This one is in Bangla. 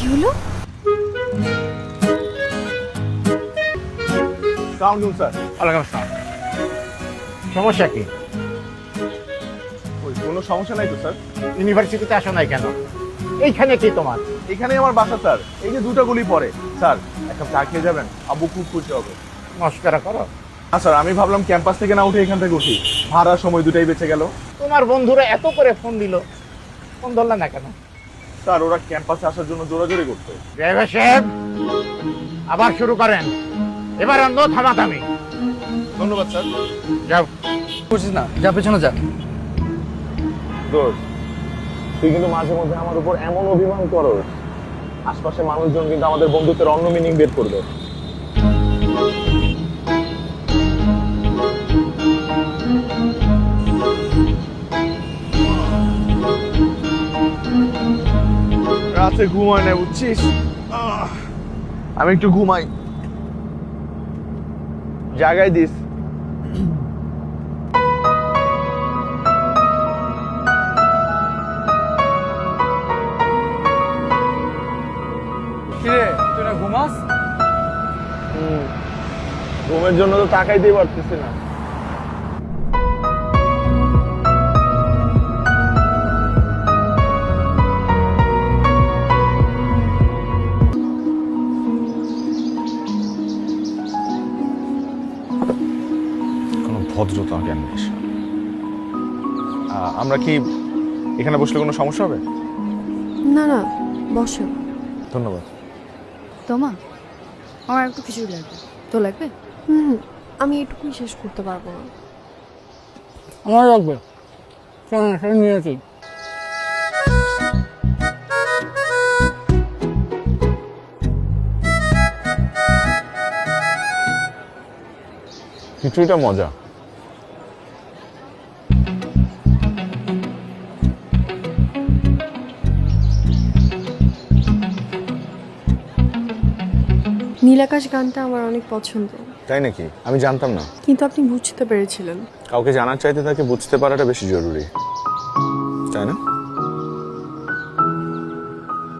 কি হলো? সালাম স্যার। ওয়ালাইকুম আসসালাম। সমস্যা কি? ওই কোনো সমস্যা নাই তো স্যার? ইউনিভার্সিটিতে আসো নাই কেন? এইখানে কি তোমার? এখানেই আমার বাসা স্যার, এই যে দুটো গলি পরে। স্যার এক কাপ চা খেয়ে যাবেন, আব্বু খুব খুশি হবে। মস্করা করো? না স্যার, আমি ভাবলাম ক্যাম্পাস থেকে না উঠে এখান থেকে উঠি, ভাড়া সময় দুটাই বেঁচে গেল। তোমার বন্ধুরা এত করে ফোন দিল, ফোন ধরলা না কেন? স্যার ওরা ক্যাম্পাসে আসার জন্য জোরাজোরি করতো। ড্রাইভার সাহেব আবার শুরু করেন, এবার অন্য থামাথামি। ধন্যবাদ স্যার। যাও। বুঝছিস না, যা পেছনে যা। দোস্ত, তুই কিন্তু মাঝে মধ্যে আমার উপর এমন অভিমান করো, আশপাশে মানুষজন কিন্তু আমাদের বন্ধুত্বের অন্য মিনিং বের করবে। রাতে ঘুমায় না বুঝছিস, আমি একটু ঘুমাই, জায়গায় দিস। কিরে, তুই না ঘুমাস? ঘুমের জন্য তো তাকাইতেই পারতেছি না। কোনো ভদ্রতা জ্ঞান নেই। আমরা কি এখানে বসলে কোনো সমস্যা হবে? না না, বসো। ধন্যবাদ। তোমা, আমার একটু খিচুড়ি লাগবে। তো লাগবে? আমি এটুকুই শেষ করতে পারবো না। আমার লাগবে, সেটা নিয়েছি। খিচুড়িটা মজা। নীলাকাশ গানটা আমার অনেক পছন্দ, তাই নাকি? আমি জানতাম না। কিন্তু আপনি বুঝতে পেরেছিলেন। কাউকে জানার চাইতে তাকে বুঝতে পারাটা বেশি জরুরি, তাই না?